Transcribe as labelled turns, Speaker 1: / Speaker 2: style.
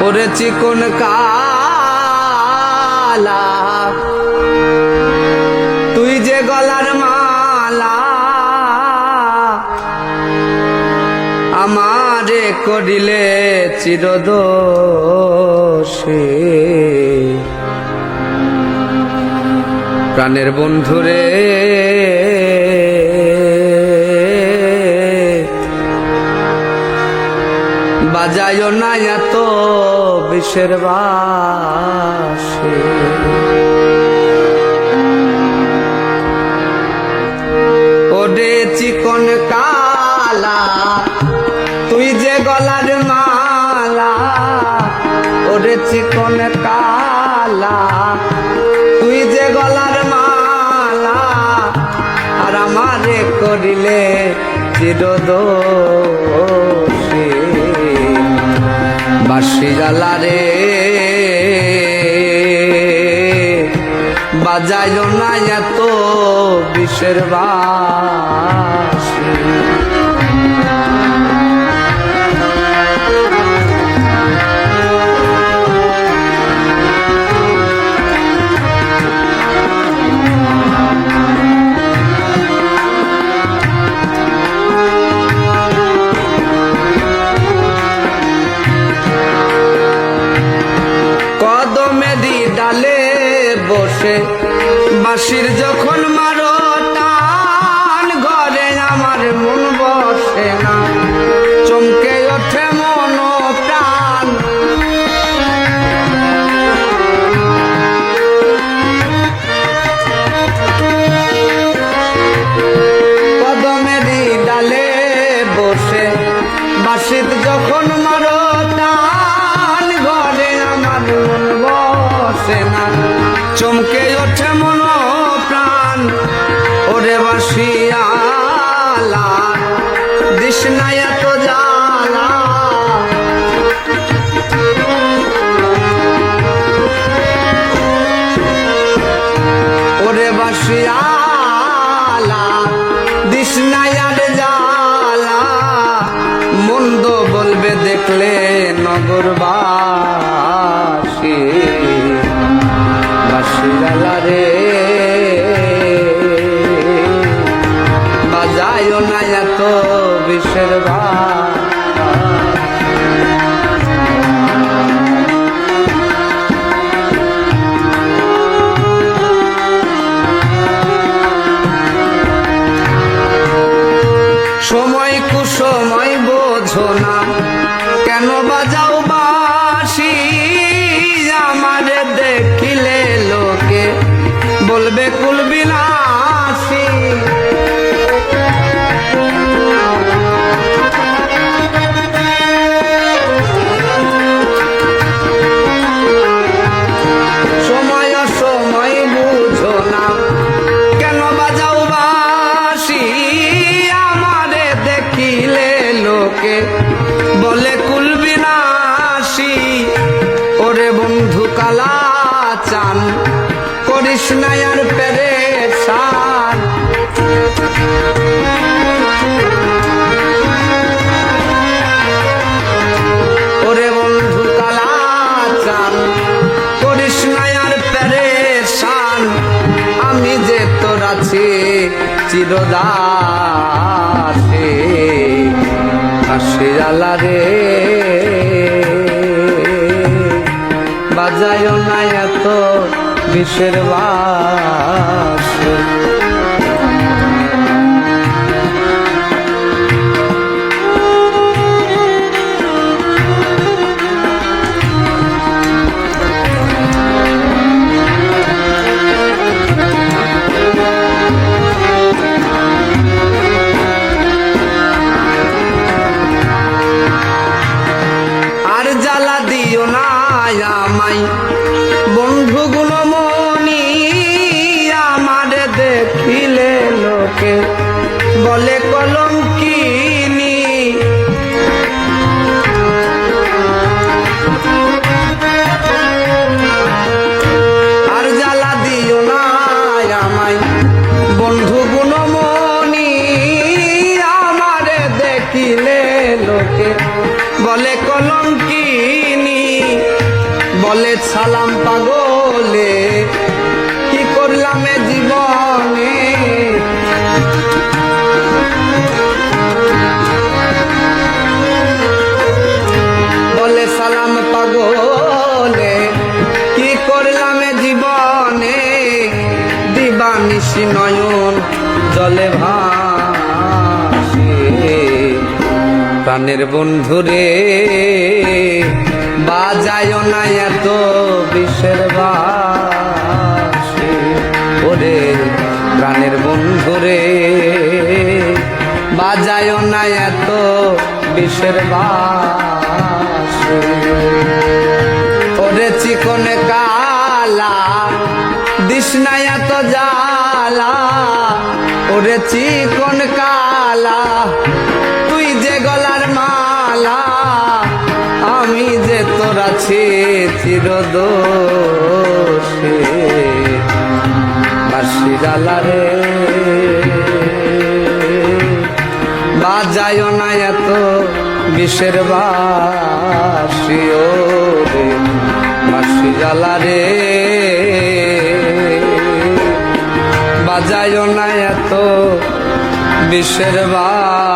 Speaker 1: ওরে চিকন কালা তুই যে গলার মালা আমারে করিলে চিরদোষী প্রাণের বন্ধুরে বাজায়ও না এত বিষের বাঁশি ওরে চিকন কালা তুই যে গলার মালা ওরে চিকন কালা তুই যে গলার মালা আর আমারে করিলে চিরদোষী বাঁশি জ্বালা রে বাজায়ও না এত বিষের বাঁশি কদমেরই ডালে বসে বাঁশির যখন মারো টান ঘরে আমার মন বসে না চমকে ওঠে মন প্রাণ কদমেরই ডালে বসে বাঁশির যখন মারো টান ঘরে আমার মন বসে না চমকে ওঠে মন প্রাণ ওরে বাঁশিয়ালা দিস না এত জ্বালা ওরে বাঁশিয়ালা দিস না আর জ্বালা মন্দ বলবে দেখলে নগরবাসী বাঁশি জ্বালা রে বাজায়ও না এত বিষের সময় কুসময় বোঝো না কেন বাজাও বাঁশি আমারে দেখিলে লোকে বলবে কুল বিলাসী সময় অসময় বুঝো না কেন বাজাও বাঁশি আমারে দেখিলে লোকে বলে কুল বিলাসী ওরে বন্ধু কালা চান করিস না আর পেরেশান ওরে বন্ধু কালা চান করিস না আর পেরেশান আমি যে তোর আছি চিরদাসে বাঁশি জ্বালা রে বাজায়ও না এত বিষের বাঁশি আর জ্বালা দিও না আমায় বন্ধু গুণমণি আমারে দেখিলে লোকে বলে কলঙ্কিনী আর জ্বালা দিও না আমায় বন্ধু গুণমণি আমারে দেখিলে লোকে বলে কলঙ্কিনী সালাম পাগলে কি করলাম এ জীবনে, বলে সালাম পাগলে কি করলাম এ জীবনে, দিবানিশি নয়ন জলে ভাসে। প্রাণের বন্ধুরে বাজায় না এত বিষের বাঁশি, ওরে প্রাণের বন্ধুরে বাজায় না এত বিষের বাঁশি। ওরে চিকন কালা দিস না এত জ্বালা, ওরে চিকন কালা তুই যে গলার মালা, আমি যে তোর আছি চিরদোষে। বাঁশি জ্বালা রে বাজায় না এত বিষের বাঁশি, ও রে বাঁশি জ্বালা রে বাজায় না এত বিষের বাঁশি।